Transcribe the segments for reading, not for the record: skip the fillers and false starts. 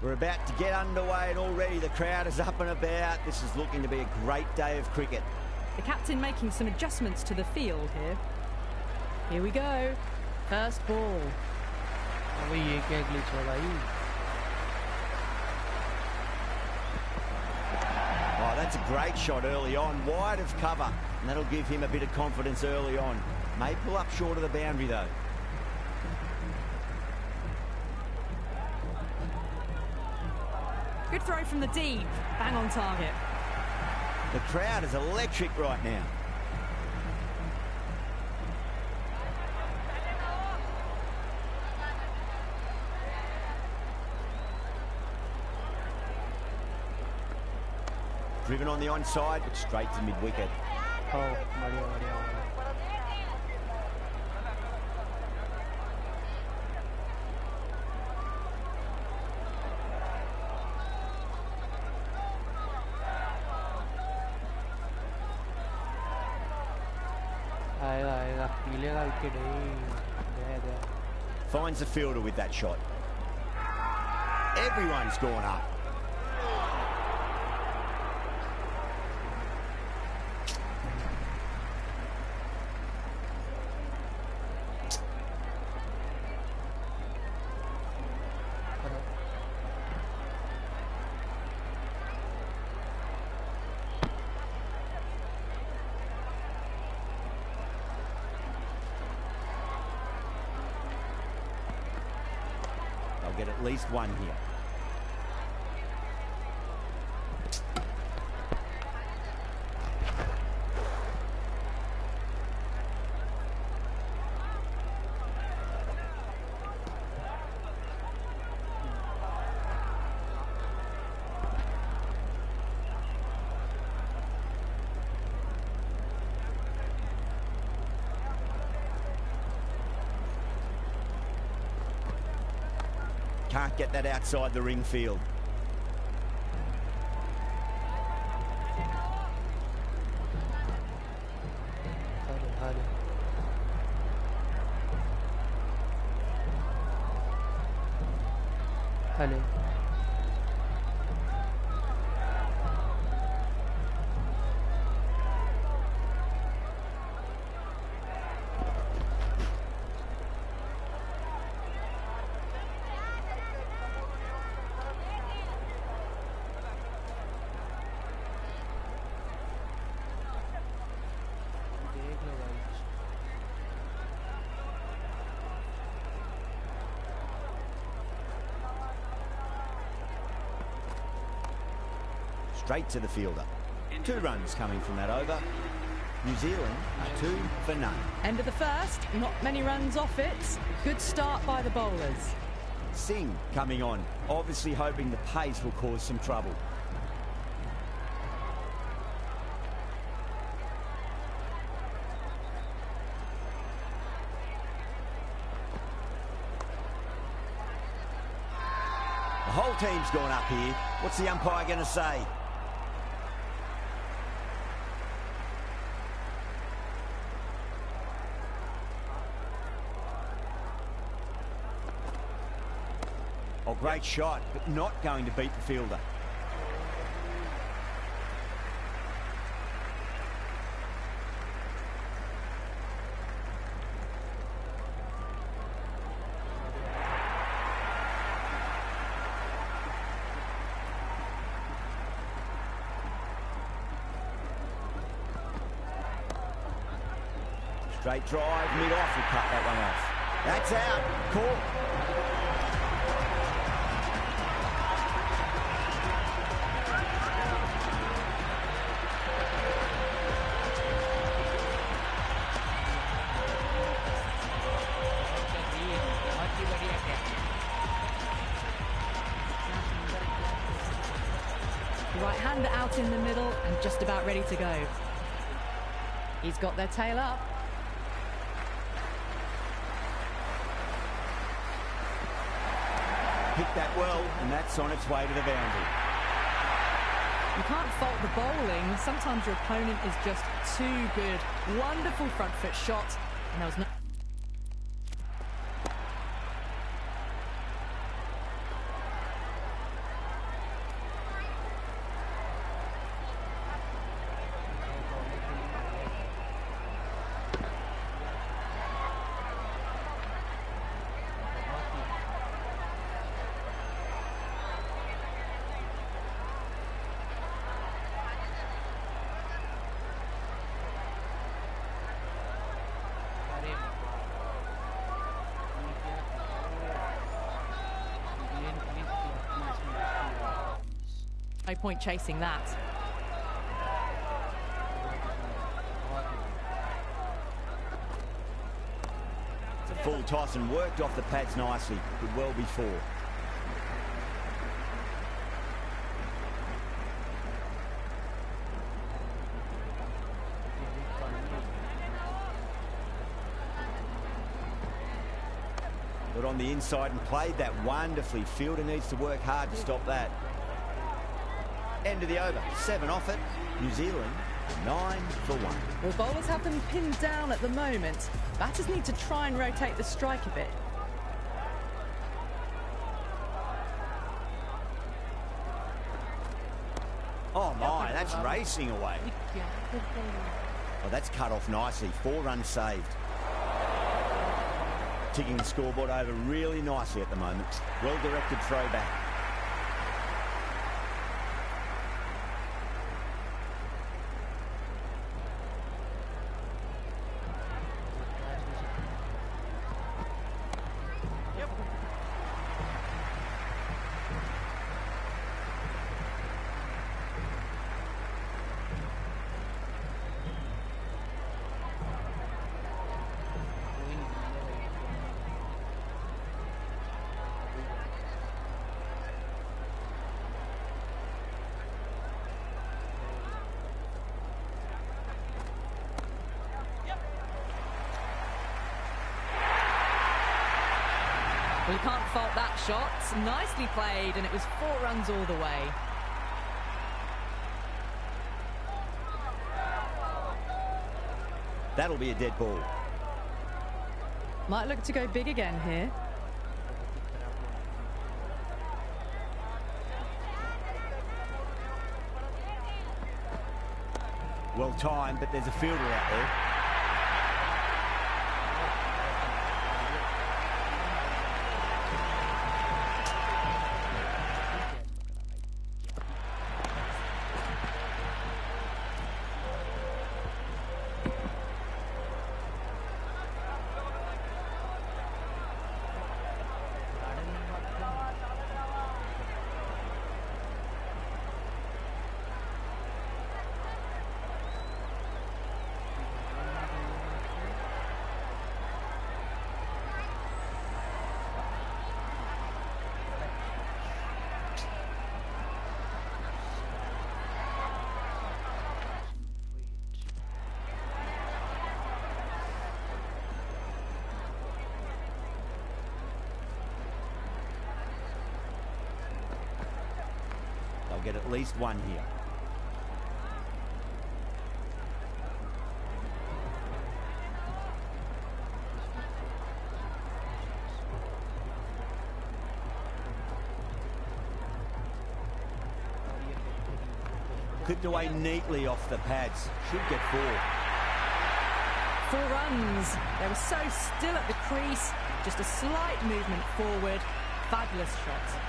We're about to get underway and already the crowd is up and about. This is looking to be a great day of cricket. The captain making some adjustments to the field here. Here we go. First ball. अभी ये क्या glitch हो रहा है? Oh, that's a great shot early on, wide of cover, and that'll give him a bit of confidence early on. May pull up short of the boundary though. Good throw from the deep. Bang on target. The crowd is electric right now. Driven on the onside, but straight to mid-wicket. Oh, बढ़िया बढ़िया. आएगा मिलेगा wicket he. Finds the fielder with that shot. Everyone's gone up. Get at least one here. Can't get that outside the ring field. Hello. Straight to the fielder. 2 runs coming from that over. New Zealand are 2 for none. End of the first, not many runs off it. Good start by the bowlers. Singh coming on, obviously hoping the pace will cause some trouble. The whole team's gone up here. What's the umpire going to say? Oh, great shot, but not going to beat the fielder. Straight drive, mid-off, will cut that one off. That's out, caught. Right-hander out in the middle and just about ready to go. He's got their tail up. Picked that well, and that's on its way to the boundary. You can't fault the bowling. Sometimes your opponent is just too good. Wonderful front foot shot, and there was no... No point chasing that. It's a full toss and worked off the pads nicely. Could well be 4. Got on the inside and played that wonderfully. Fielder needs to work hard to stop that. End of the over. 7 off it. New Zealand 9 for 1. Well, bowlers have them pinned down at the moment. Batters need to try and rotate the strike a bit. Oh my, that's racing away. Oh, that's cut off nicely. 4 runs saved. Ticking the scoreboard over really nicely at the moment. Well-directed throwback. Well, you can't fault that shot. Nicely played, and it was 4 runs all the way. That'll be a dead ball. Might look to go big again here. Well timed, but there's a fielder out there. Get at least 1 here. Clipped away neatly off the pads. Should get 4. 4 runs. They were so still at the crease. Just a slight movement forward. Fabulous shot.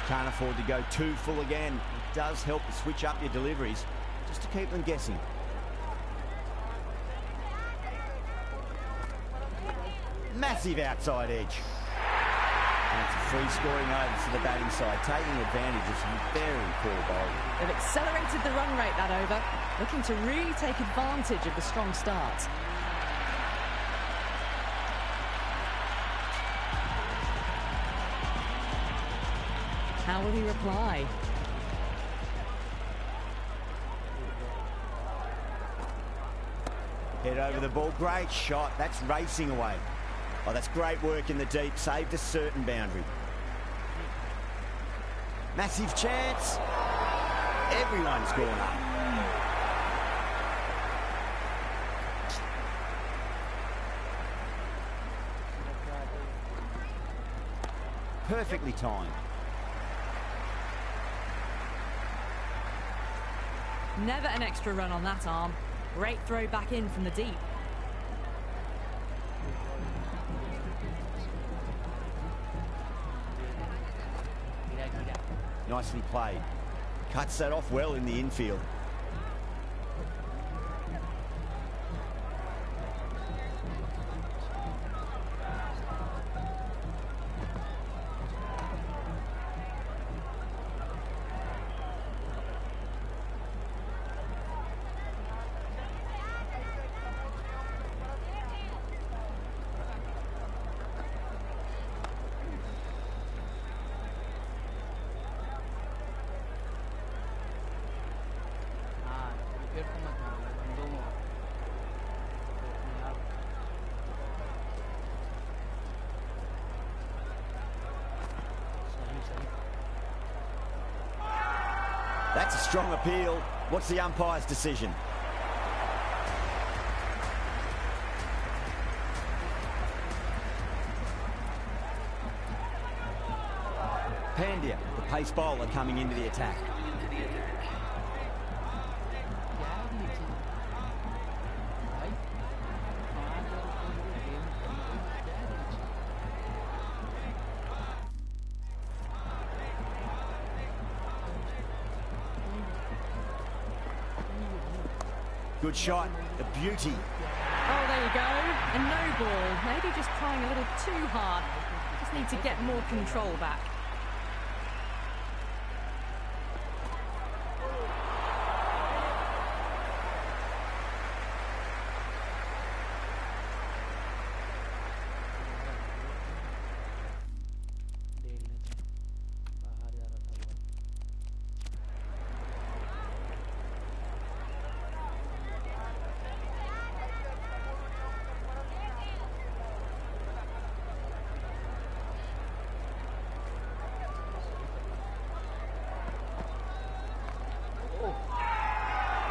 Can't afford to go too full again. It does help to switch up your deliveries just to keep them guessing. Massive outside edge. And it's a free scoring over for the batting side, taking advantage of some very poor bowling. They've accelerated the run rate that over, looking to really take advantage of the strong start. How will he reply? Head over the ball. Great shot. That's racing away. Oh, that's great work in the deep. Saved a certain boundary. Massive chance. Everyone's gone up. Perfectly timed. Never an extra run on that arm. Great throw back in from the deep. Nicely played. Cuts that off well in the infield. That's a strong appeal. What's the umpire's decision? Pandya, the pace bowler, coming into the attack. Good shot, a beauty. Oh, there you go. A no ball. Maybe just trying a little too hard. Just need to get more control back.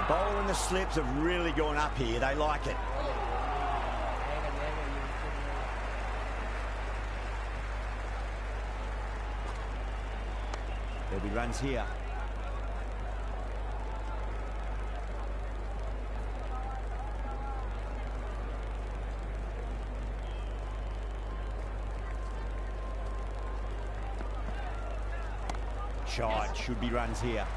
Bowl and the slips have really gone up here. They like it. There'll be runs here. Shot, should be runs here.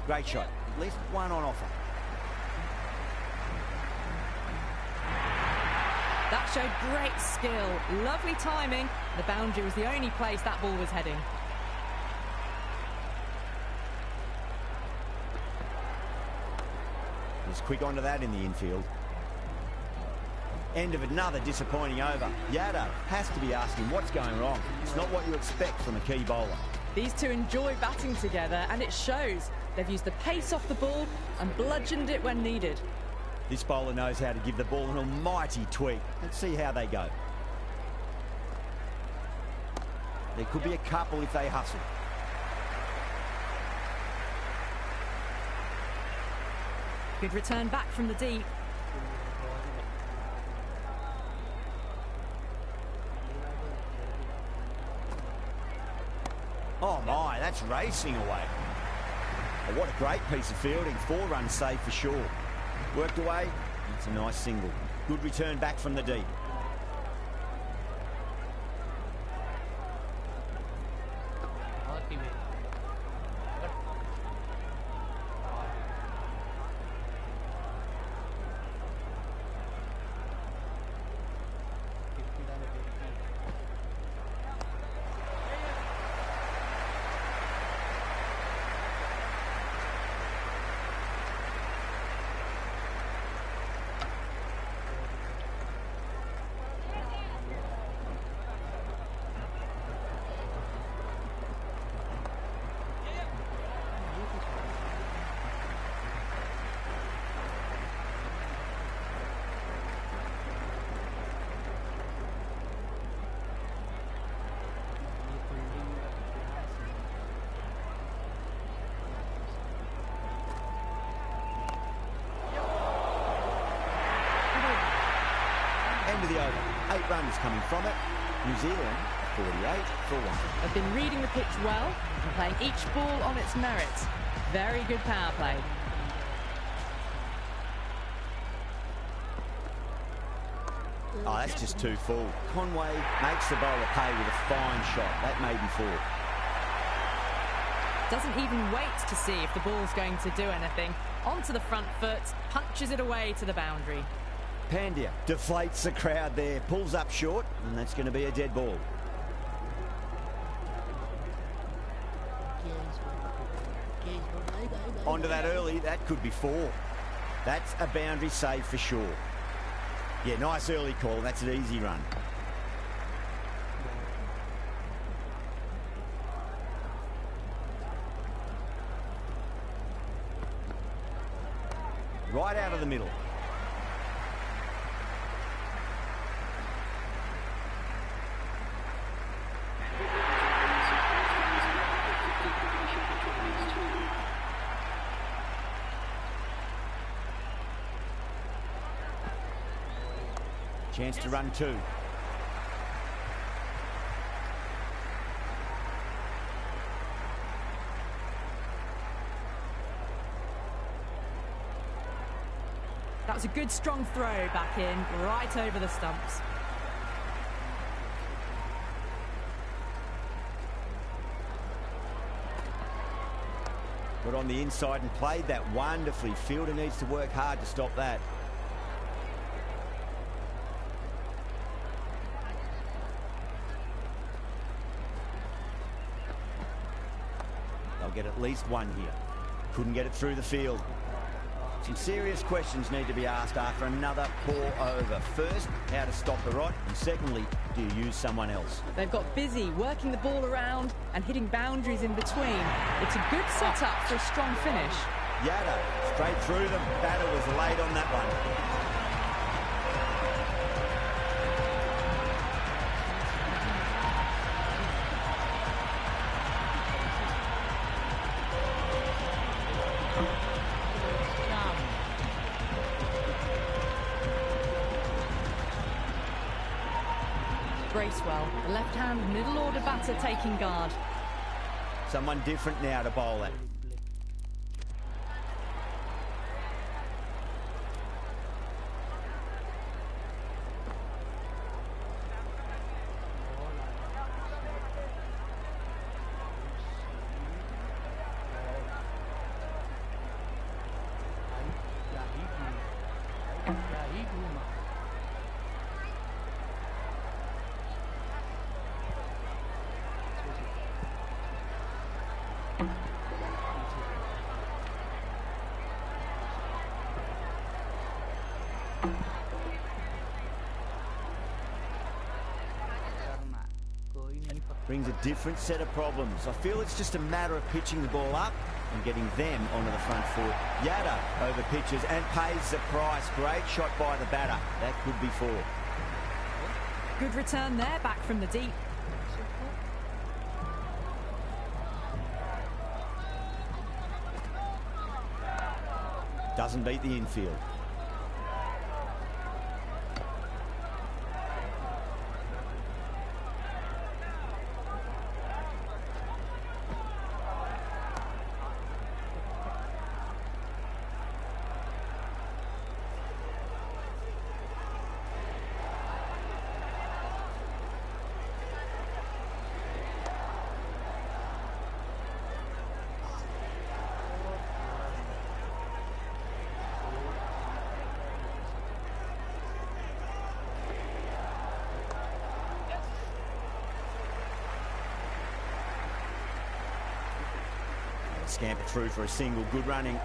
Great shot. At least one on offer. That showed great skill. Lovely timing. The boundary was the only place that ball was heading. He's quick onto that in the infield. End of another disappointing over. Yadav has to be asking what's going wrong. It's not what you expect from a key bowler. These two enjoy batting together, and it shows. They've used the pace off the ball and bludgeoned it when needed. This bowler knows how to give the ball an almighty tweak. Let's see how they go. There could be a couple if they hustle. Good return back from the deep. Oh my, that's racing away. Oh, what a great piece of fielding. 4 runs saved for sure. Worked away. It's a nice single. Good return back from the deep. End of the over. 8 runs coming from it. New Zealand 48 for 1. They've been reading the pitch well and playing each ball on its merits. Very good power play. Oh, that's just too full. Conway makes the bowler pay with a fine shot. That may be 4. Doesn't even wait to see if the ball's going to do anything. Onto the front foot, punches it away to the boundary. Pandya deflates the crowd there, pulls up short, and that's going to be a dead ball. Onto that early, that could be 4. That's a boundary save for sure. Yeah, nice early call. That's an easy run. Right out of the middle. Chance to run two. That was a good strong throw back in, right over the stumps. Got on the inside and played that wonderfully. Fielder needs to work hard to stop that. They'll get at least one here. Couldn't get it through the field. Some serious questions need to be asked after another poor over. First, how to stop the rot, and secondly, do you use someone else? They've got busy working the ball around and hitting boundaries in between. It's a good setup for a strong finish. Yada, straight through them. Batter was late on that one. Bracewell, the left-hand middle-order batter taking guard. Someone different now to bowl it. Brings a different set of problems. I feel it's just a matter of pitching the ball up and getting them onto the front foot. Yada over pitches and pays the price. Great shot by the batter. That could be four. Good return there, back from the deep. Doesn't beat the infield. Scamper through for a single. Good running.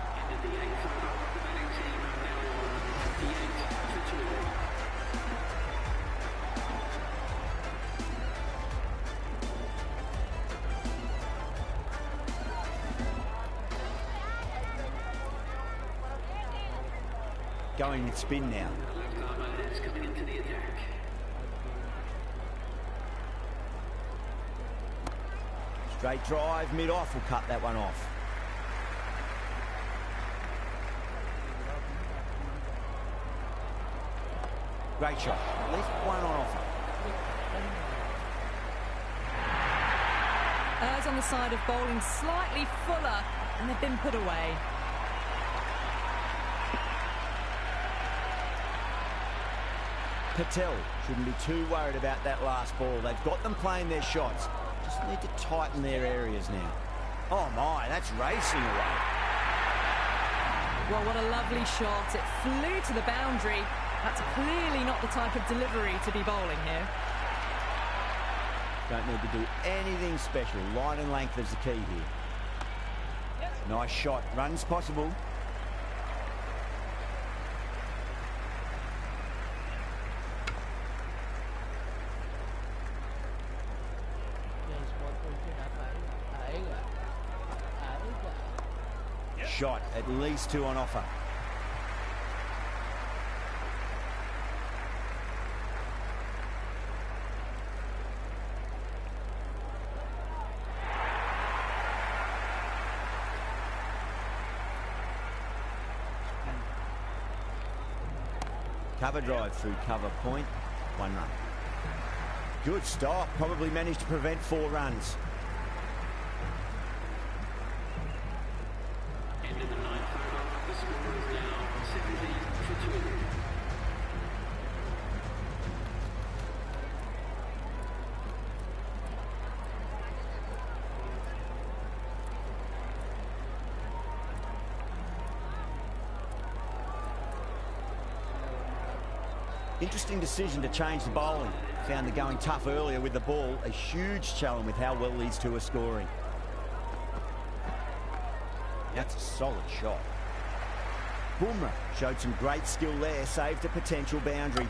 Going with spin now. Straight drive, mid-off will cut that one off. Great shot. At least one on offer. Errs on the side of bowling slightly fuller, and they've been put away. Patel shouldn't be too worried about that last ball. They've got them playing their shots. Just need to tighten their areas now. Oh my, that's racing away. Well, what a lovely shot. It flew to the boundary. That's clearly not the type of delivery to be bowling here. Don't need to do anything special. Line and length is the key here. Nice shot. Runs possible. shot, at least 2 on offer. Cover drive through cover point, 1 run. Good stop, probably managed to prevent 4 runs. End of the 9th over, the score is now 17 for 2. Interesting decision to change the bowling. Found the going tough earlier with the ball. A huge challenge with how well these two are scoring. That's a solid shot. Bumrah showed some great skill there, saved a potential boundary.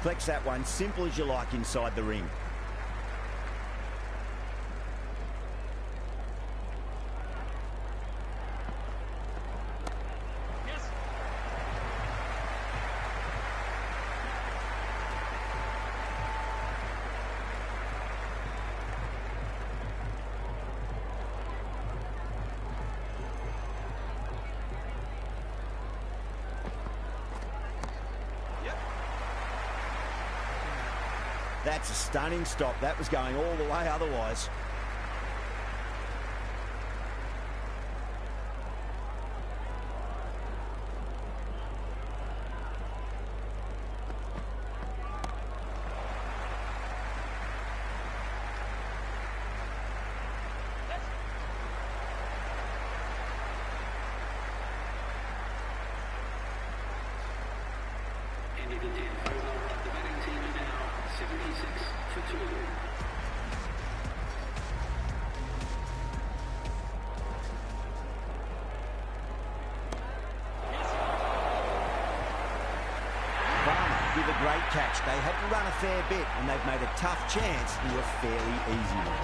Flex that one, simple as you like inside the ring. That's a stunning stop. That was going all the way otherwise. End of the 10th over, the batting team is now 76 for 2. With a great catch. They had to run a fair bit and they've made a tough chance into a fairly easy one.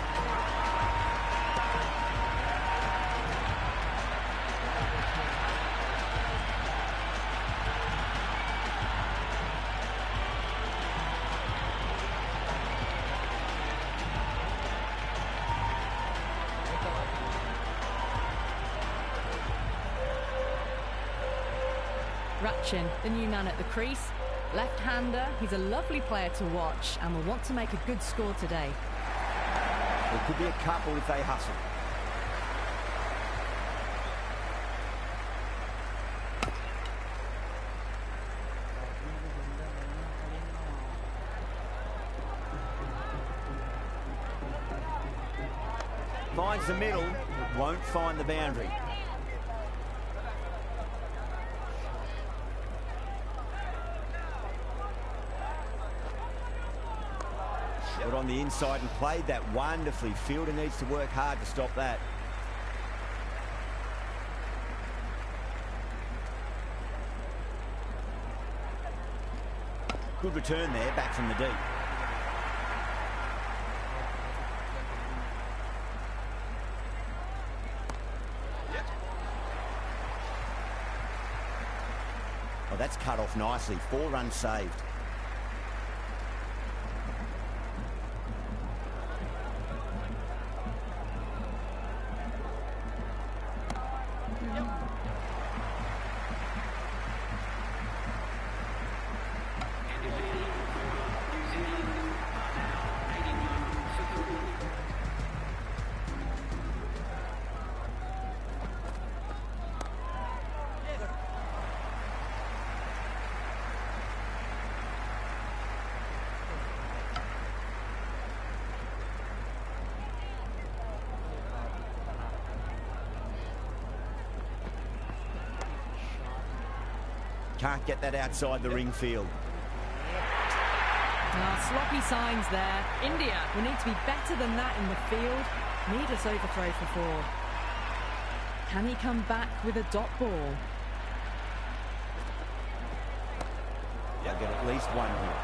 Ratchin, the new man at the crease. Left-hander, he's a lovely player to watch and will want to make a good score today. There could be a couple if they hustle. Finds the middle, but won't find the boundary. Got on the inside and played that wonderfully. Fielder needs to work hard to stop that. Good return there, back from the deep. Oh, that's cut off nicely. 4 runs saved. Can't get that outside the ring field. Sloppy signs there. India will need to be better than that in the field. Needless overthrow for 4. Can he come back with a dot ball? They'll get at least 1 here.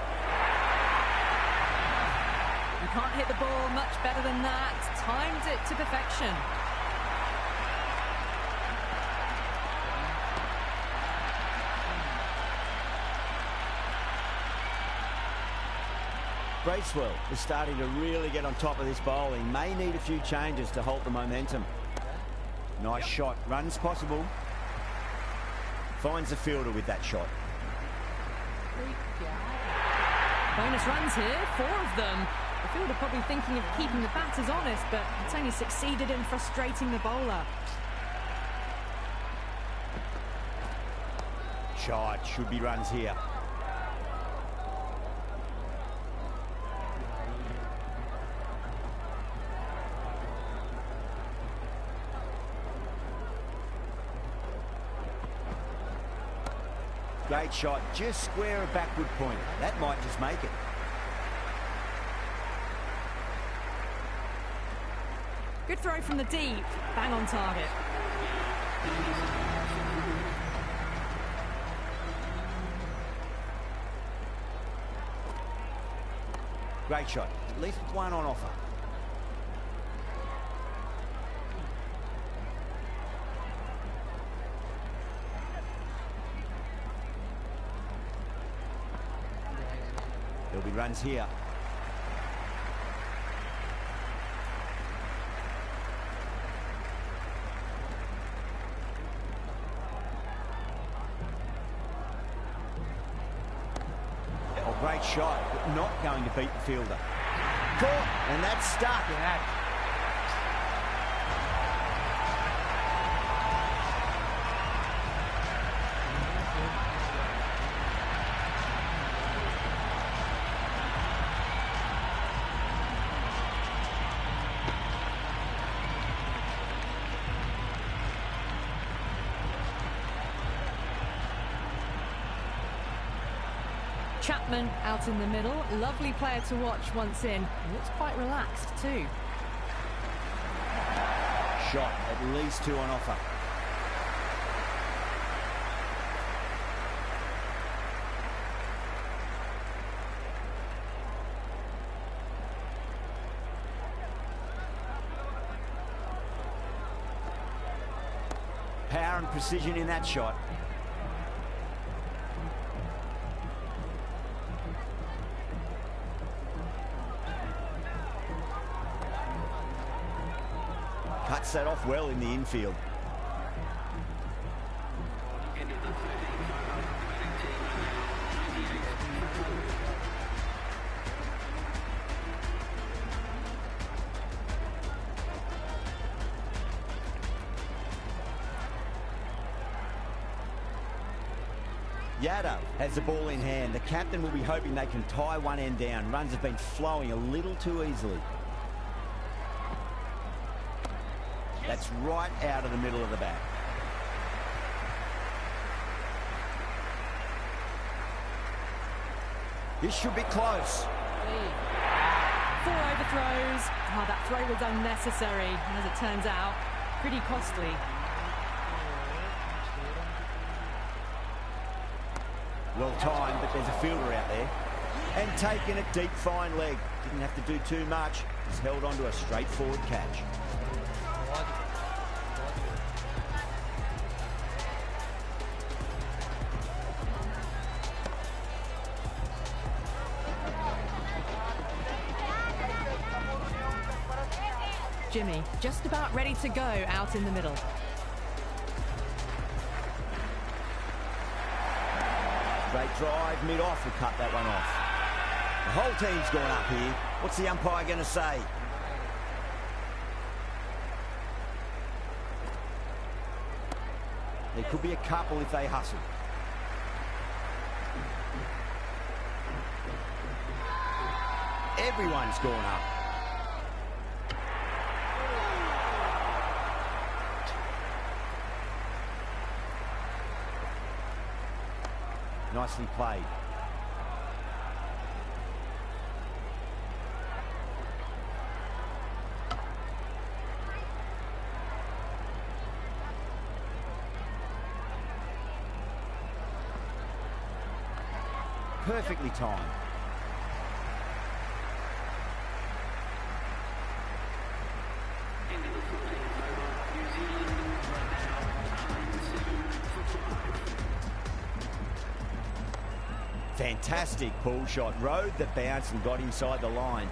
You can't hit the ball much better than that. Timed it to perfection. Bracewell is starting to really get on top of this bowling. May need a few changes to halt the momentum. Nice shot. Runs possible. Finds the fielder with that shot. Bonus runs here, 4 of them. The fielder probably thinking of keeping the batters honest, but it's only succeeded in frustrating the bowler. Shot. Should be runs here. Great shot, just square a backward point. That might just make it. Good throw from the deep, bang on target. Great shot, at least 1 on offer. There'll be runs here. Oh, great shot, but not going to beat the fielder. Caught, and that's stuck. Chapman out in the middle. Lovely player to watch once in. Looks quite relaxed too. Shot, at least 2 on offer. Power and precision in that shot. Cuts that off well in the infield. Yadav has the ball in hand. The captain will be hoping they can tie one end down. Runs have been flowing a little too easily. That's right out of the middle of the bat. This should be close. 4 overthrows. Oh, that throw was unnecessary, and as it turns out, pretty costly. Well timed, but there's a fielder out there. And taking it deep, fine leg. Didn't have to do too much. He's held on to a straightforward catch. Jimmy just about ready to go out in the middle. Great drive, mid-off, will cut that one off. The whole team's gone up here. What's the umpire going to say? There could be a couple if they hustle. Everyone's gone up. Nicely played. Perfectly timed. Into the 14th over. New Zealand right now 107 for 5. Fantastic pull shot. Rode the bounce and got inside the line.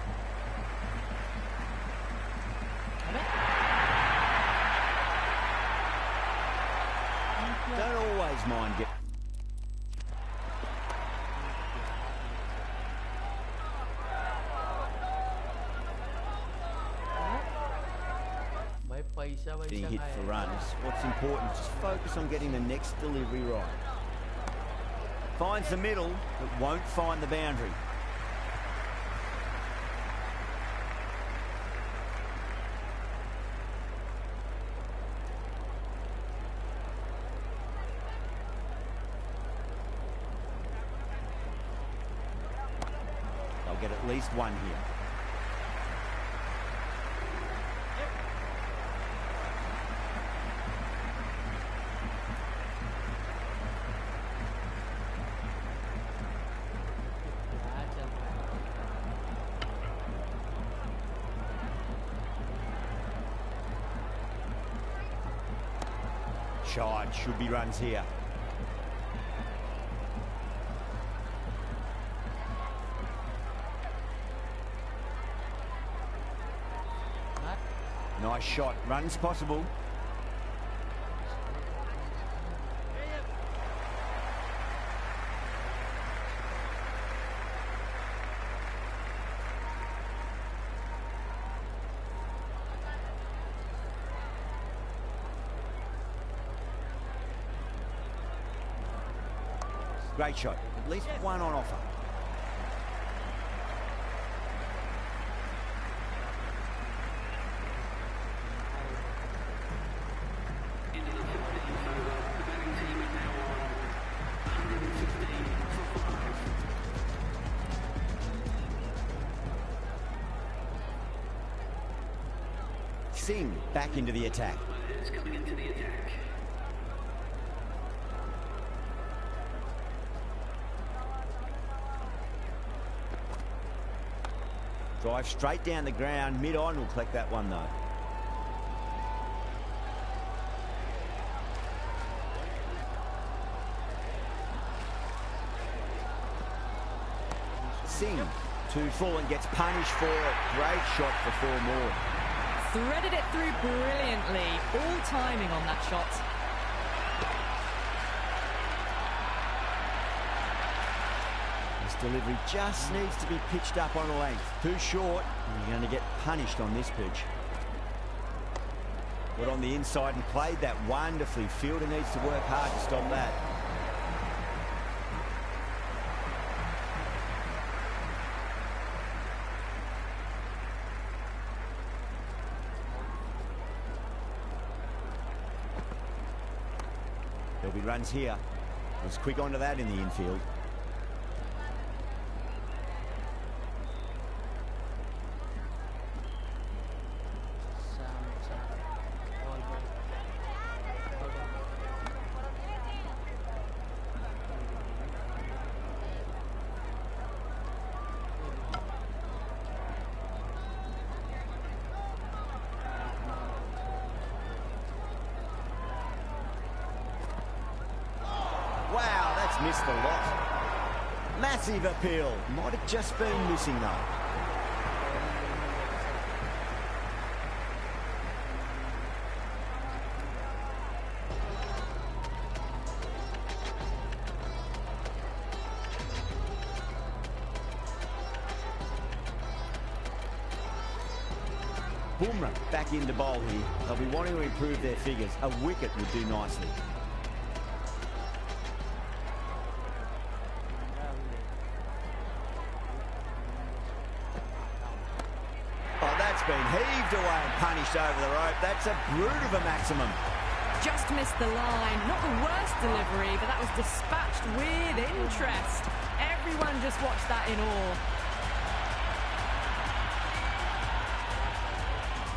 Don't always mind getting... भाई पैसा being पैसा hit for खाएगा runs. What's important is just focus on getting the next delivery right. Finds the middle, but won't find the boundary. They'll get at least one here. क्या चल रहा है Shide, should be runs here. हाँ? Nice shot. Runs possible. Great shot. At least one on offer. Into the 15th over. The batting team is now on 115 for 5. Singh back into the attack. Players coming into the attack. Drive straight down the ground. Mid-on will collect that one though. Singh, 2 full and gets punished for it. Great shot for 4 more. Threaded it through brilliantly. All timing on that shot. This delivery just needs to be pitched up on a length. Too short, and you're going to get punished on this pitch. Got on the inside and played that wonderfully. Fielder needs to work hard to stop that. There'll be runs here. Was quick onto that in the infield. Wow, that's missed the lot. Massive appeal. Might have just been missing though. Bumrah back into bowl here. They'll be wanting to improve their figures. A wicket would do nicely. Oh, that's been heaved away and punished over the rope. That's a brute of a maximum. just missed the line. Not the worst delivery, but that was dispatched with interest. Everyone just watched that in awe.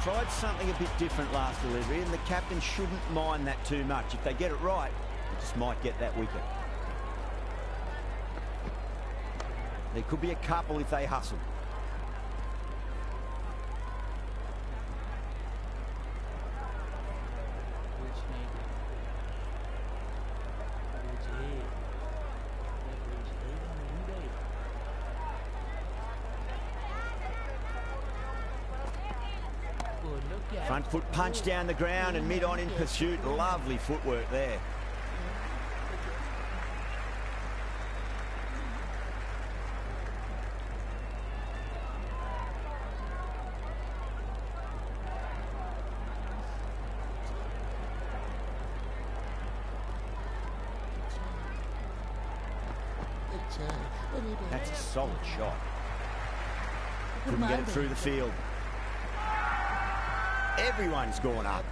Tried something a bit different last delivery, and the captain shouldn't mind that too much. If they get it right, they just might get that wicket. There could be a couple if they hustle. Front foot punch down the ground and mid-on in pursuit. Lovely footwork there. That's a solid shot. Couldn't get it through the field. Everyone's gone up.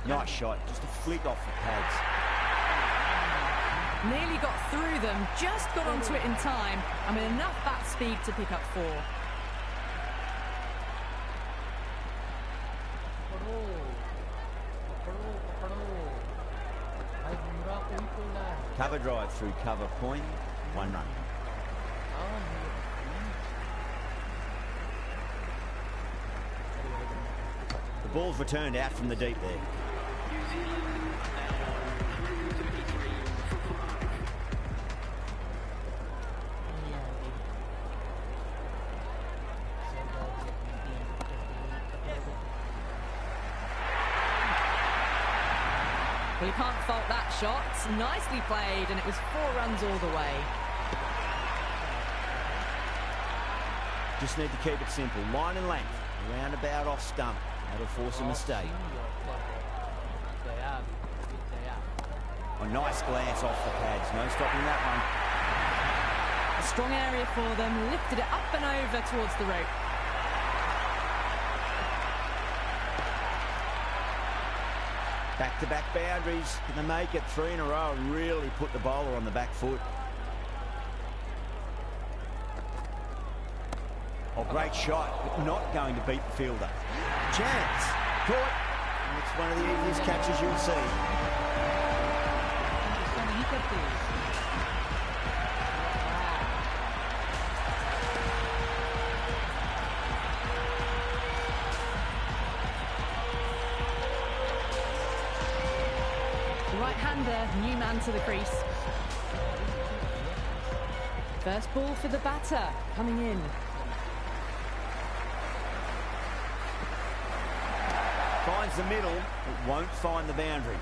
Nice shot, just a flick off the pads. Nearly got through them, just got onto it in time, and with enough bat speed to pick up 4. Cover drive through cover point, 1 run. The ball's returned out from the deep there. Well, you can't fault that shot. Nicely played, and it was 4 runs all the way. Just need to keep it simple. Line and length. Roundabout off stump. That'll force a mistake. A nice glance off the pads. No stopping that one. A strong area for them. Lifted it up and over towards the rope. Back-to-back boundaries. Can they make it 3 in a row and really put the bowler on the back foot? Oh, great shot, but not going to beat the fielder. Chance. Caught. And it's one of the easiest catches you'll see. Right-hander, new man to the crease. First ball for the batter, coming in. Finds the middle, but won't find the boundary.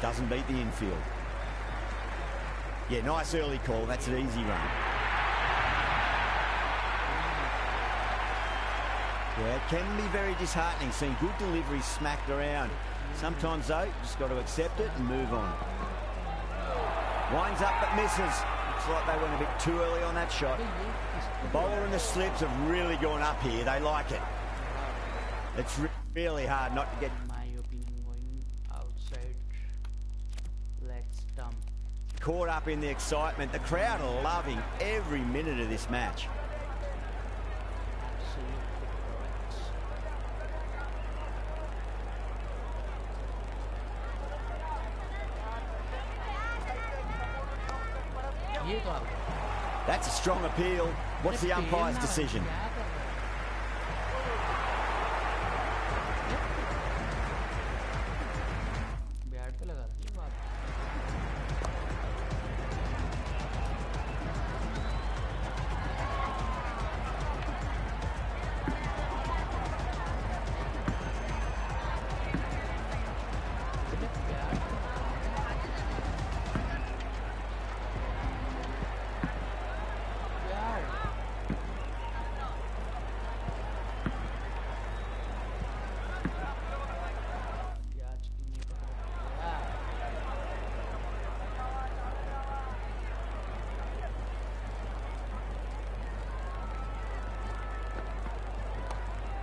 Doesn't beat the infield. Yeah, nice early call. That's an easy run. Yeah, it can be very disheartening seeing good deliveries smacked around. Sometimes, though, you just got to accept it and move on. Winds up but misses. Looks like they went a bit too early on that shot. The bowler and the slips have really gone up here. They like it. It's really hard not to get... In my opinion, going outside leg stump. Caught up in the excitement. The crowd are loving every minute of this match. That's a strong appeal. What's the umpire's decision?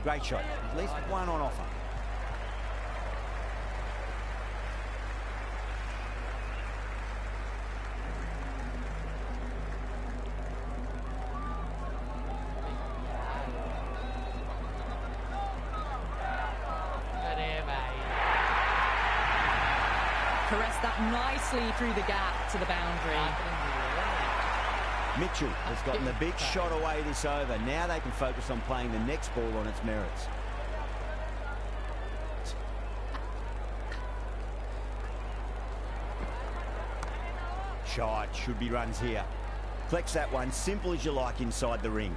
Great shot. At least one on offer. Caressed that nicely through the gap to the boundary. Mitchell has gotten the big shot away this over. Now they can focus on playing the next ball on its merits. Shot, should be runs here. Flex that one, simple as you like inside the ring.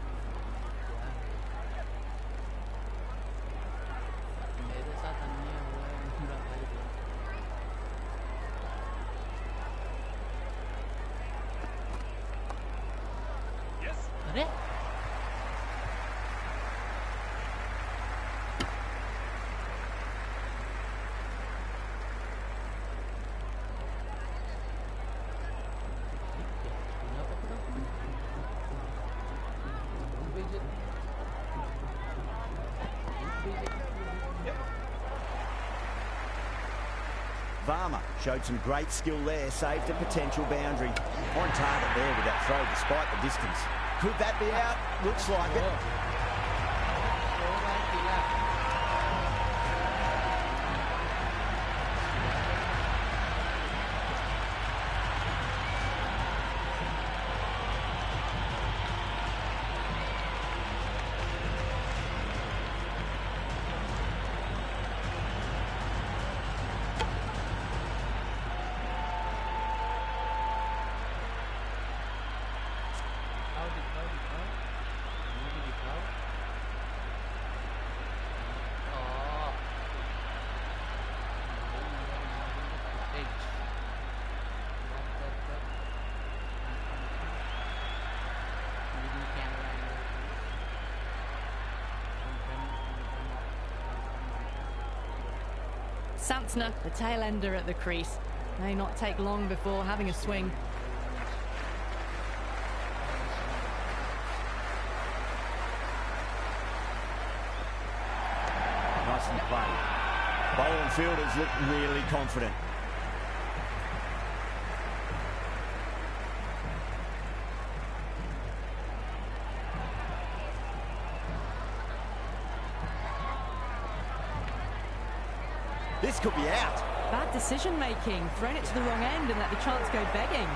Varma showed some great skill there, saved a potential boundary. On target there with that throw despite the distance. Could that be out? Looks like it. Santner, the tail ender at the crease, may not take long before having a swing. Nicely played. Bowler and fielders look really confident. This could be out. Bad decision making, thrown it to the wrong end and let the chance go begging.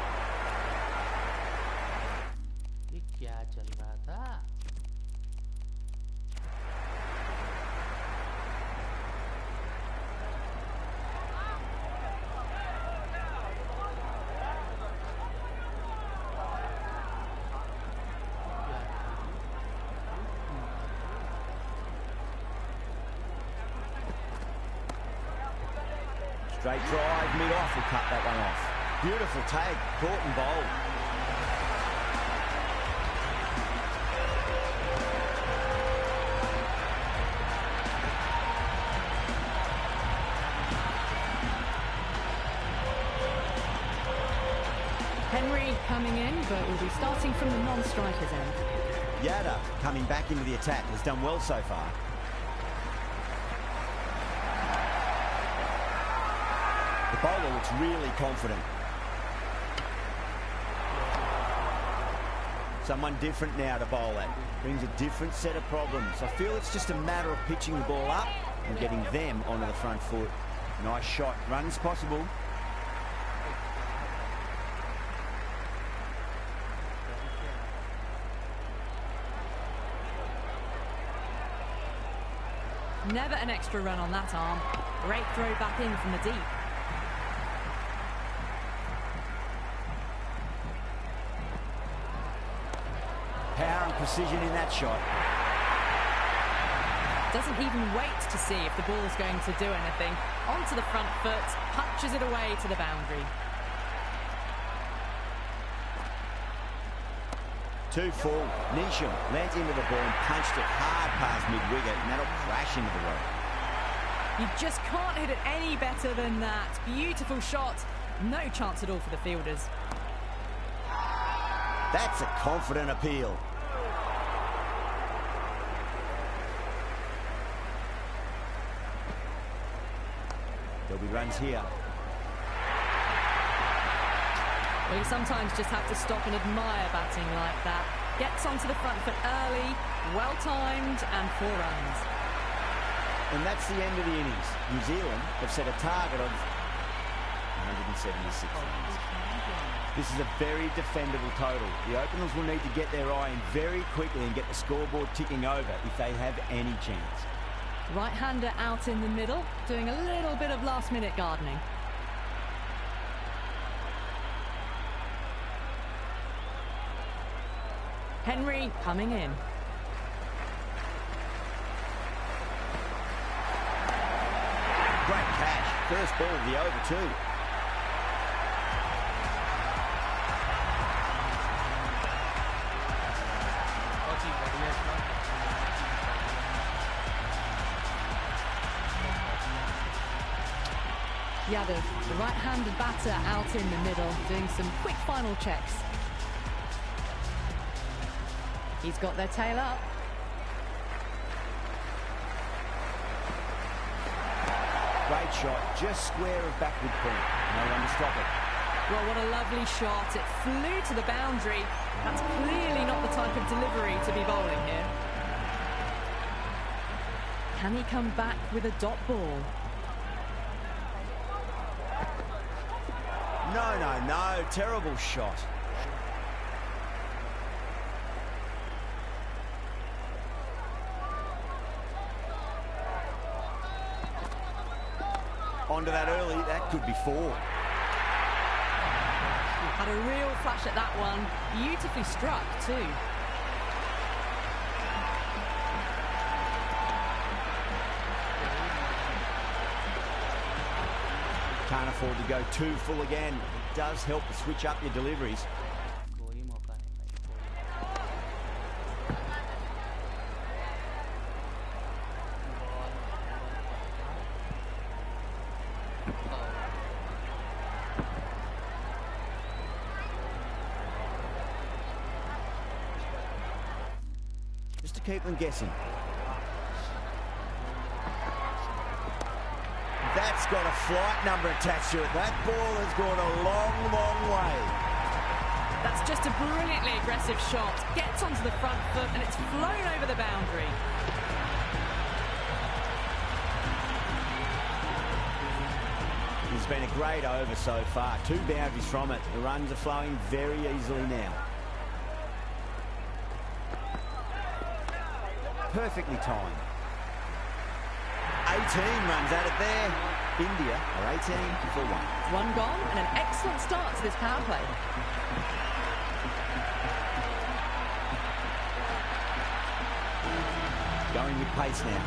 ये क्या चल रहा था? Straight drive, mid-off, will cut that one off. Beautiful tag, caught and bowled. Henry coming in, but will be starting from the non-striker's end. Yada coming back into the attack, has done well so far. The bowler looks really confident. Someone different now to bowl at. Brings a different set of problems. I feel it's just a matter of pitching the ball up and getting them onto the front foot. Nice shot. Runs possible. Never an extra run on that arm. Great throw back in from the deep. Power and precision in that shot. Doesn't even wait to see if the ball's going to do anything. Onto the front foot, punches it away to the boundary. 2 full. Neesham lands into the ball and punched it hard past mid-wicket, and that'll crash into the road. You just can't hit it any better than that. Beautiful shot. No chance at all for the fielders. That's a confident appeal. There'll be runs here. Well, you sometimes just have to stop and admire batting like that. Gets onto the front foot early, well-timed, and 4 runs. And that's the end of the innings. New Zealand have set a target of 176 runs. This is a very defendable total. The openers will need to get their eye in very quickly and get the scoreboard ticking over if they have any chance. Right-hander out in the middle, doing a little bit of last-minute gardening. Henry coming in. Great catch. First ball of the over too. Yadav, the right-handed batter out in the middle, doing some quick final checks. He's got their tail up. Great shot, just square of backward point. No one to stop it. Well, what a lovely shot. It flew to the boundary. That's clearly not the type of delivery to be bowling here. Can he come back with a dot ball? No, terrible shot. Onto that early, that could be 4. Had a real flash at that one. Beautifully struck too. Can't afford to go too full again. It does help to switch up your deliveries. कोई मौका नहीं भाई, Just to keep them guessing. That's got a flight number attached to it. That ball has gone a long, long way. That's just a brilliantly aggressive shot. Gets onto the front foot and it's flown over the boundary. It's been a great over so far. 2 boundaries from it. The runs are flowing very easily now. Perfectly timed. 18 runs at it there. India are 18 for 1. 1 gone and an excellent start to this power play. Going with pace now.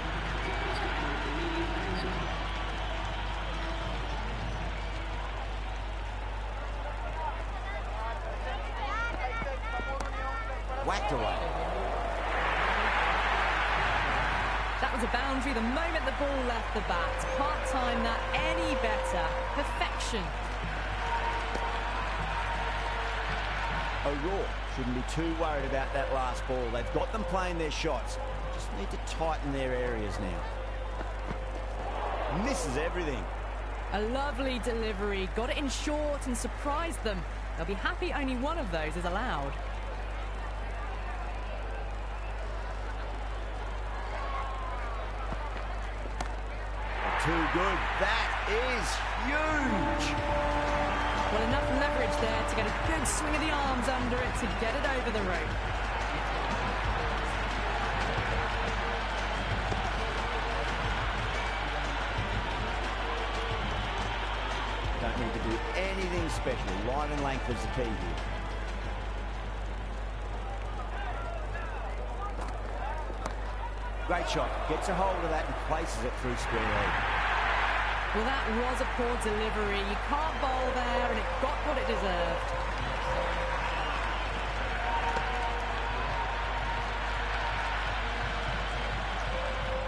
Whacked away. That was a boundary the moment the ball left the bat. Can't time that any better. Perfection. O'Rourke shouldn't be too worried about that last ball. They've got them playing their shots. Just need to tighten their areas now. Misses everything. A lovely delivery. Got it in short and surprised them. They'll be happy only one of those is allowed. Too good. That is huge. Well, enough leverage there to get a good swing of the arms under it to get it over the rope. Don't need to do anything special. Line and length is the key here. Great shot. Gets a hold of that and places it through square leg. Well, that was a poor delivery. You can't bowl there, and it got what it deserved.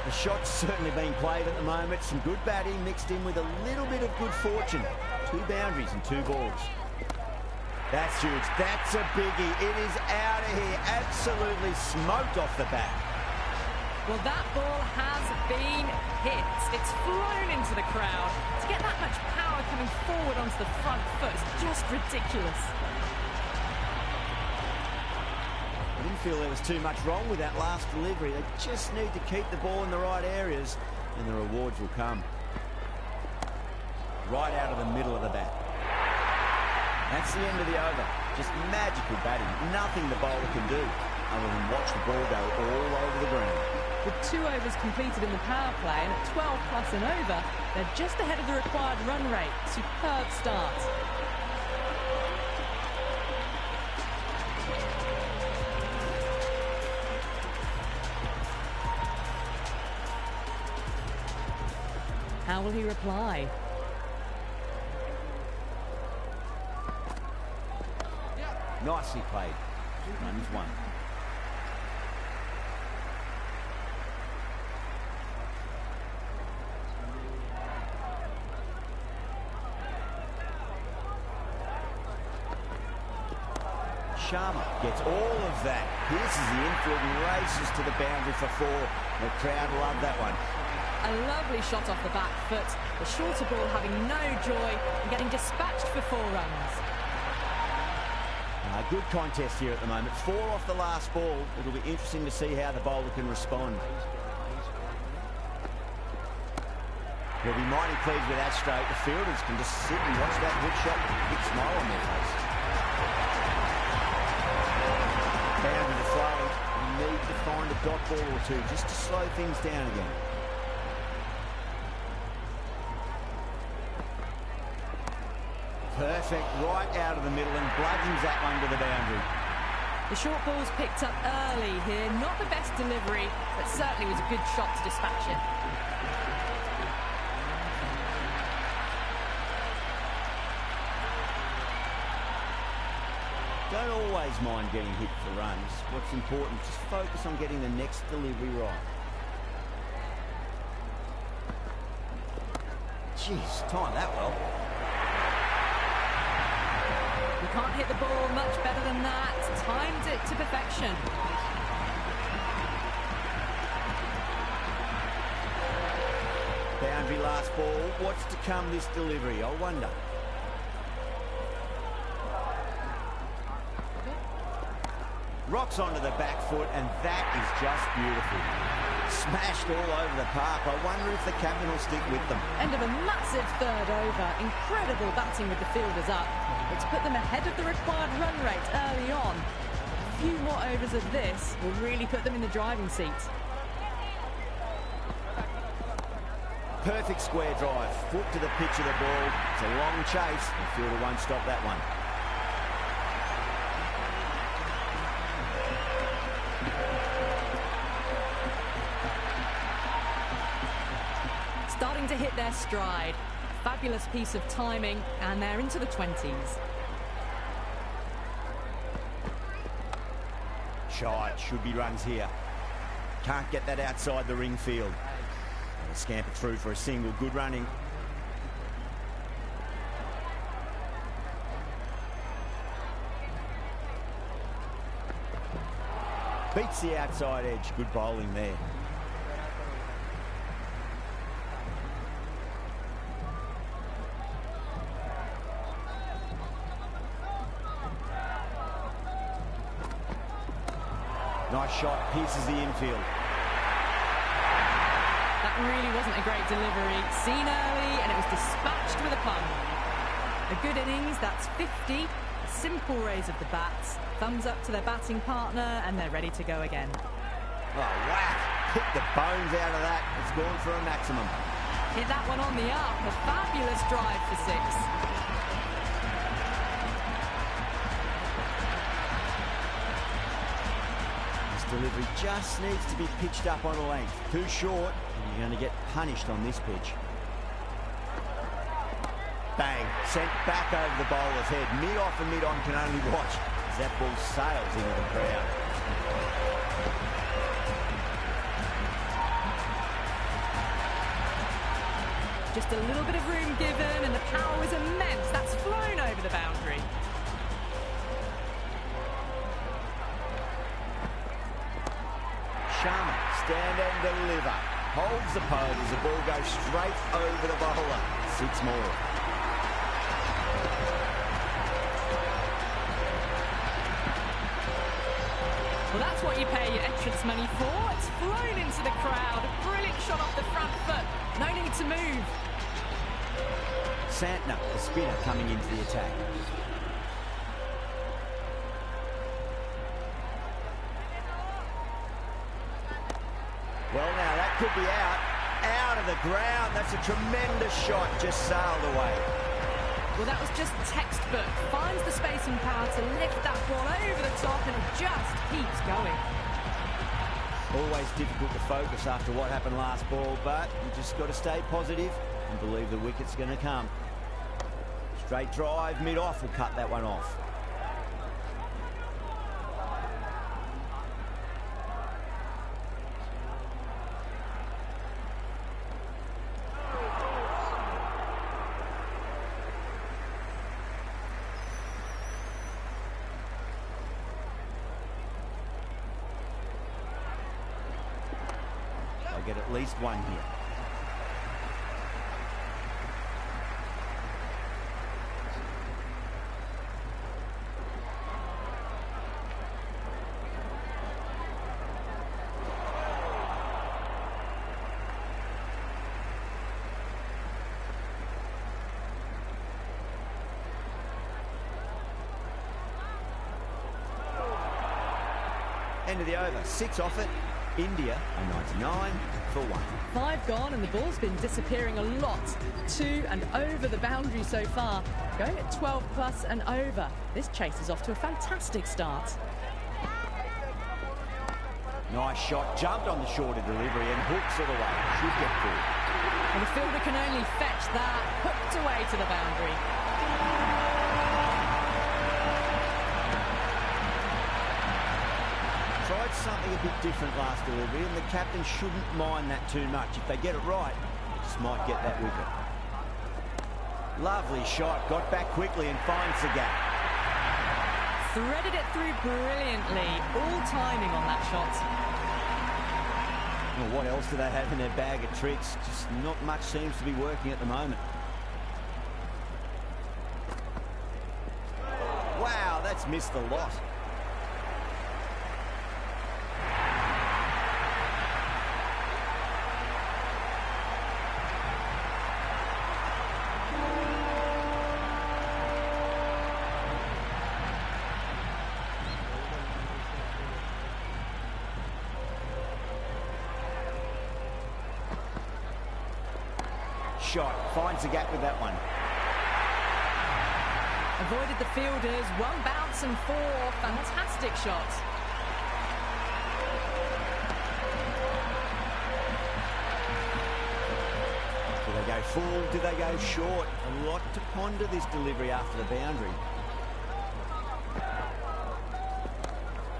The shot's certainly being played at the moment. Some good batting mixed in with a little bit of good fortune. 2 boundaries and 2 balls. That's huge. That's a biggie. It is out of here. Absolutely smoked off the bat. Well, that ball has been hit. It's flown into the crowd. To get that much power coming forward onto the front foot is just ridiculous. I didn't feel there was too much wrong with that last delivery. They just need to keep the ball in the right areas and the rewards will come. Right out of the middle of the bat. That's the end of the over. Just magical batting. Nothing the bowler can do other than watch the ball go all over the ground. With 2 overs completed in the power play and at 12 plus and over, they're just ahead of the required run rate. Superb start. How will he reply? Nicely played. Runs one. Sharma gets all of that. Pierces the infield and races to the boundary for 4. The crowd love that one. A lovely shot off the back foot. The shorter ball having no joy and getting dispatched for 4 runs. A good contest here at the moment. 4 off the last ball. It'll be interesting to see how the bowler can respond. He'll be mighty pleased with that stroke. The fielders can just sit and watch that good shot with a big smile on their face. Boundary to throw. You need to find a dot ball or 2 just to slow things down again. Perfect, right out of the middle and bludgeons that one to the boundary. The short ball's picked up early here. Not the best delivery, but certainly was a good shot to dispatch it. Don't always mind getting hit for runs. What's important, just focus on getting the next delivery right. Jeez, timed that well. You can't hit the ball much better than that. Timed it to perfection. Boundary last ball. What's to come this delivery? I wonder. Rocks onto the back foot, and that is just beautiful. Smashed all over the park. I wonder if the captain will stick with them. End of a massive 3rd over. Incredible batting with the fielders up. It's put them ahead of the required run rate early on. A few more overs of this will really put them in the driving seat. Perfect square drive. Foot to the pitch of the ball. It's a long chase. The fielder won't stop that one. Starting to hit their stride. Fabulous piece of timing, and they're into the 20s. Shy, should be runs here. Can't get that outside the ring field. And scamper through for a single. Good running. Beats the outside edge. Good bowling there. Nice shot, pierces the infield. That really wasn't a great delivery. Seen early, and it was dispatched with a punt. A good innings, that's 50. A simple raise of the bats. Thumbs up to their batting partner, and they're ready to go again. Oh, whack! Hit the bones out of that. It's gone for a maximum. Hit that one on the up. A fabulous drive for 6. Delivery just needs to be pitched up on a length. Too short, and you're going to get punished on this pitch. Bang, sent back over the bowler's head. Mid-off and mid-on can only watch as that ball sails into the crowd. Just a little bit of room given, and the power was immense. That's flown over the boundary. Sharma stand and deliver. Holds the pose as the ball goes straight over the bowler. 6 more. Well, that's what you pay your entrance money for. It's flown into the crowd. A brilliant shot off the front foot. No need to move. Santner, the spinner, coming into the attack. Well, now that could be out of the ground. That's a tremendous shot, just sailed away. Well, that was just textbook. Finds the space and power to lift that ball over the top and it just keeps going. Always difficult to focus after what happened last ball, but you just got to stay positive and believe the wicket's going to come. Straight drive, mid-off will cut that one off. Get at least one here. End of the over. 6 off it. India on 99 for 1. 5 gone and the ball's been disappearing a lot to and over the boundary so far. Going at 12 plus and over. This chase is off to a fantastic start. Nice shot, jumped on the shorter delivery and hooks it away. Should get through. And the fielder can only fetch that, hooked away to the boundary. Tried something a bit different last delivery, and the captain shouldn't mind that too much. If they get it right, they just might get that wicket. Lovely shot, got back quickly and finds the gap. Threaded it through brilliantly, all timing on that shot. Well, what else do they have in their bag of tricks? Just not much seems to be working at the moment. Wow, that's missed the lot. Shot, finds the gap with that one. Avoided the fielders, 1 bounce and 4, fantastic shot. Do they go full? Do they go short? A lot to ponder this delivery after the boundary.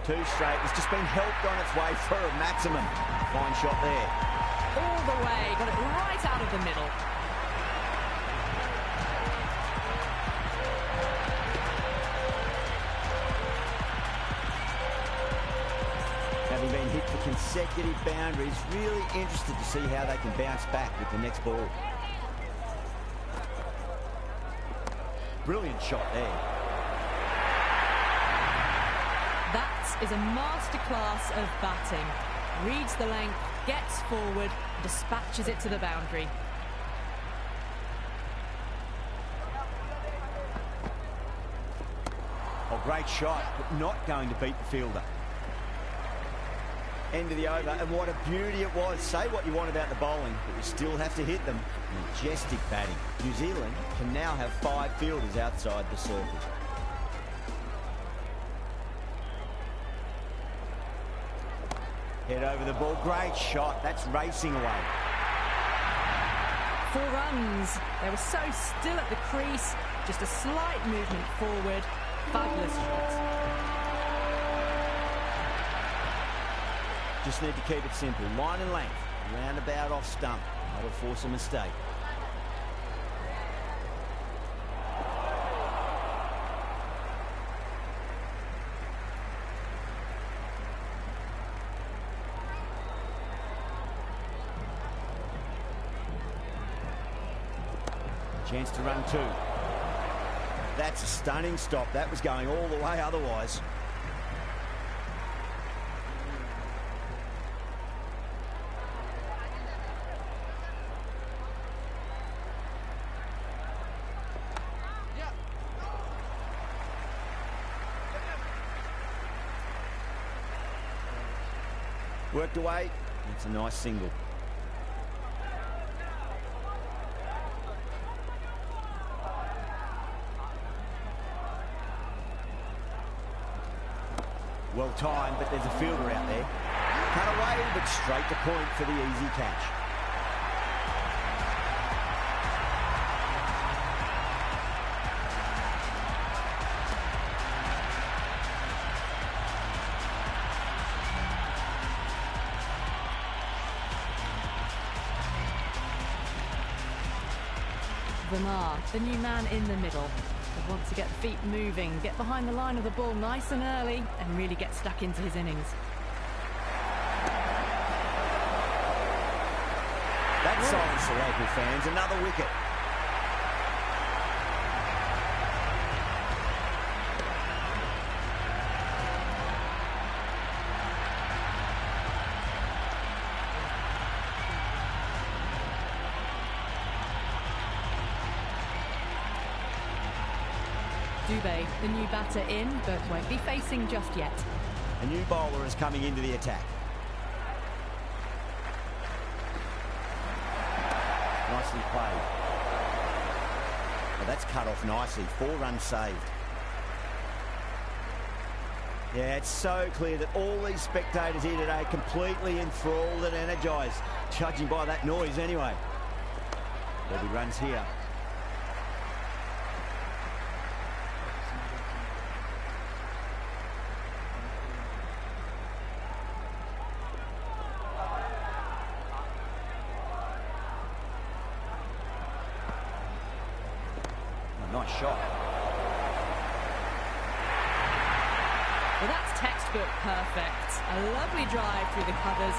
2 straight, it's just been helped on its way for a maximum. Fine shot there. All the way, got it right out of the middle. Having been hit for consecutive boundaries, really interested to see how they can bounce back with the next ball. Brilliant shot there. That is a masterclass of batting. Reads the length, gets forward, dispatches it to the boundary. Oh, great shot, but not going to beat the fielder. End of the over, and what a beauty it was. Say what you want about the bowling, but you still have to hit them. Majestic batting. New Zealand can now have 5 fielders outside the circle. Head over the ball, great shot. That's racing away. 4 runs. They were so still at the crease. Just a slight movement forward. Fabulous shot. Just need to keep it simple. Line and length. Roundabout off stump. That'll force a mistake. Chance to run 2. That's a stunning stop. That was going all the way otherwise. Worked away. It's a nice single. Well timed, but there's a fielder out there. Cut away, but straight to point for the easy catch. Vermaar, the new man in the middle. They want to get the feet moving, get behind the line of the ball nice and early, and really get stuck into his innings. That silenced the local fans. Another wicket. Dubé, the new batter in, but won't be facing just yet. A new bowler is coming into the attack. Nicely played. Well, that's cut off nicely. 4 runs saved. Yeah, it's so clear that all these spectators here today are completely enthralled and energised, judging by that noise anyway. There'll be runs here. Nice shot. Well, that's textbook perfect. A lovely drive through the covers.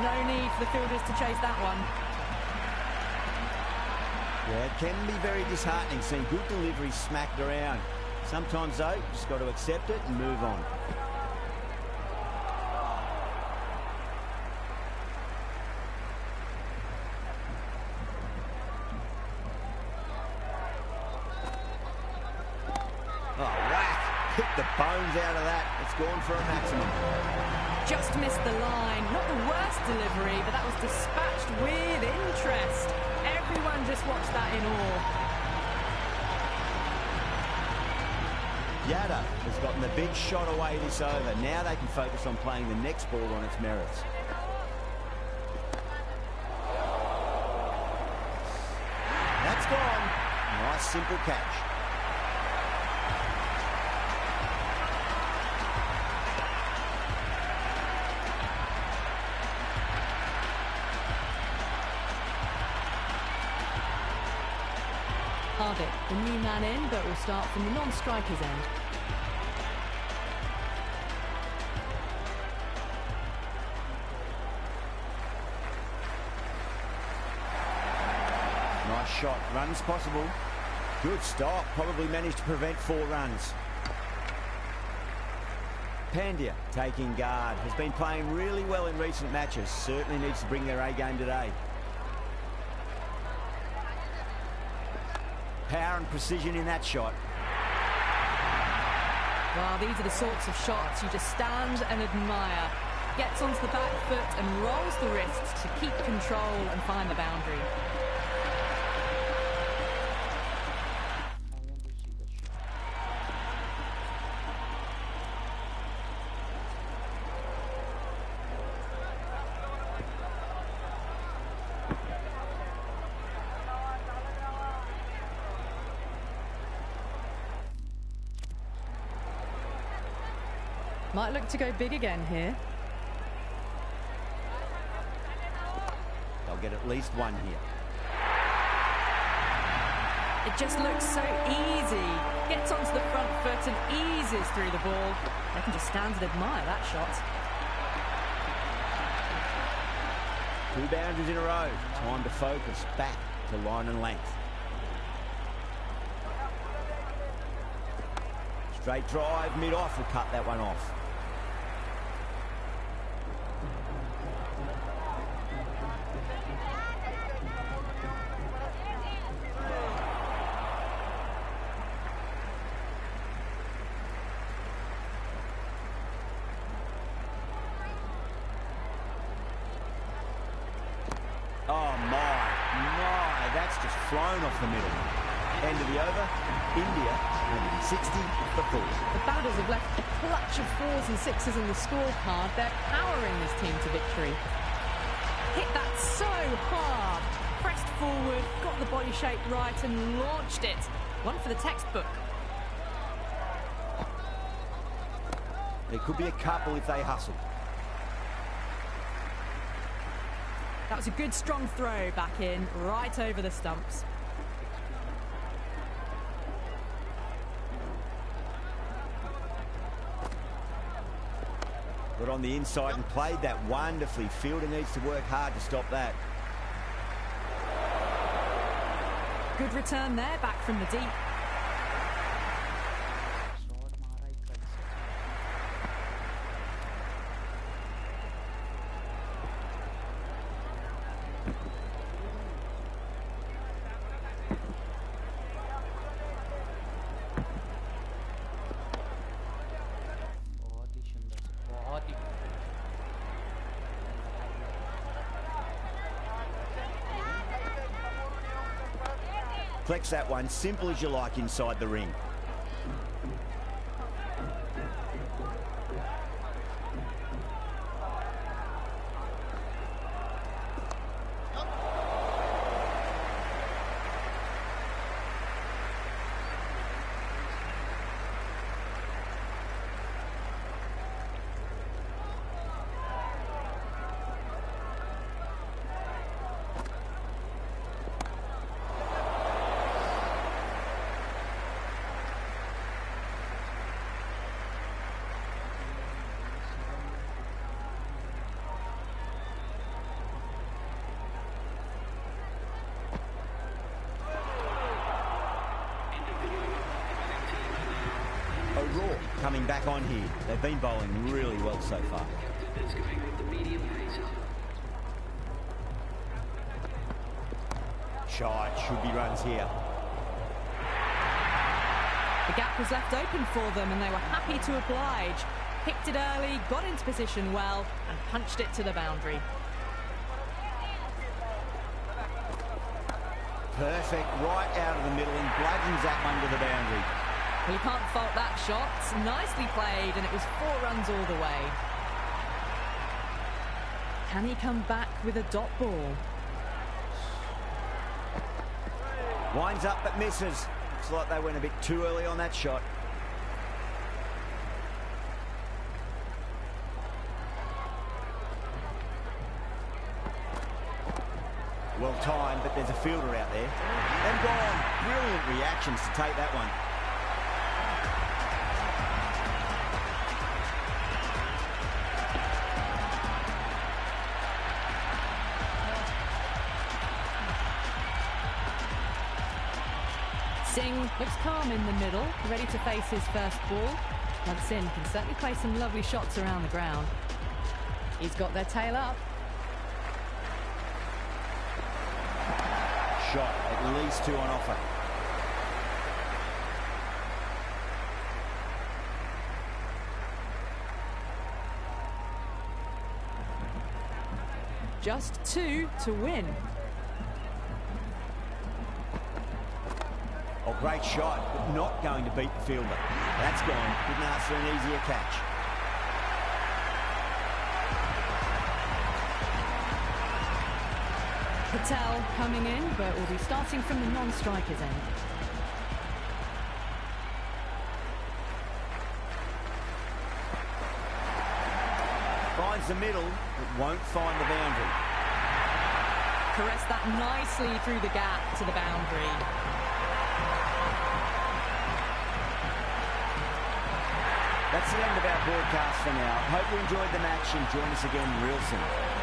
No need for the fielders to chase that one. Yeah, it can be very disheartening seeing good delivery smacked around. Sometimes, though, just got to accept it and move on. Oh, whack! Hit the bones out of that. It's gone for a maximum. Just missed the line. Not the worst delivery, but that was dispatched with interest. Everyone just watched that in awe. Yada has gotten the big shot away this over. Now they can focus on playing the next ball on its merits. That's gone. Nice simple catch. Harvick, the new man in, but will start from the non-striker's end. Nice shot. Runs possible. Good stop. Probably managed to prevent 4 runs. Pandya taking guard. Has been playing really well in recent matches. Certainly needs to bring their A game today. Power and precision in that shot. Well, these are the sorts of shots you just stand and admire. Gets onto the back foot and rolls the wrists to keep control and find the boundary. I want to see the shot. Might look to go big again here. They'll get at least 1 here. It just looks so easy. Gets onto the front foot and eases through the ball. They can just stand and admire that shot. 2 boundaries in a row. Time to focus back to line and length. Straight drive, mid-off will cut that one off. Oh my, that's just flown off the middle. End of the over, India 160 for 4. The batters have left a clutch of 4s and 6s in the scorecard. They're powering this team to victory. Hit that so hard, pressed forward, got the body shape right and launched it. One for the textbook. There could be a couple if they hustle. That was a good strong throw back in, right over the stumps. Got on the inside and played that wonderfully. Fielder needs to work hard to stop that. Good return there, back from the deep. Flex that one, simple as you like inside the ring. Coming back on here. They've been bowling really well so far. Shot, should be runs here. The gap was left open for them and they were happy to oblige. Picked it early, got into position well and punched it to the boundary. Perfect, right out of the middle and bludgeons that one to the boundary. Well, you can't fault that shot. Nicely played, and it was 4 runs all the way. Can he come back with a dot ball? Winds up but misses. Looks like they went a bit too early on that shot. Well timed, but there's a fielder out there. And gone. Brilliant reactions to take that one. Singh looks calm in the middle, ready to face his first ball. Once in, can certainly play some lovely shots around the ground. He's got their tail up. Shot, at least 2 on offer. Just 2 to win. Oh, great shot, but not going to beat the fielder. That's gone. Couldn't ask for an easier catch. Patel coming in, but will be starting from the non-striker's end. Finds the middle, but won't find the boundary. Caressed that nicely through the gap to the boundary. That's the end of our broadcast for now. Hope you enjoyed the match and join us again real soon.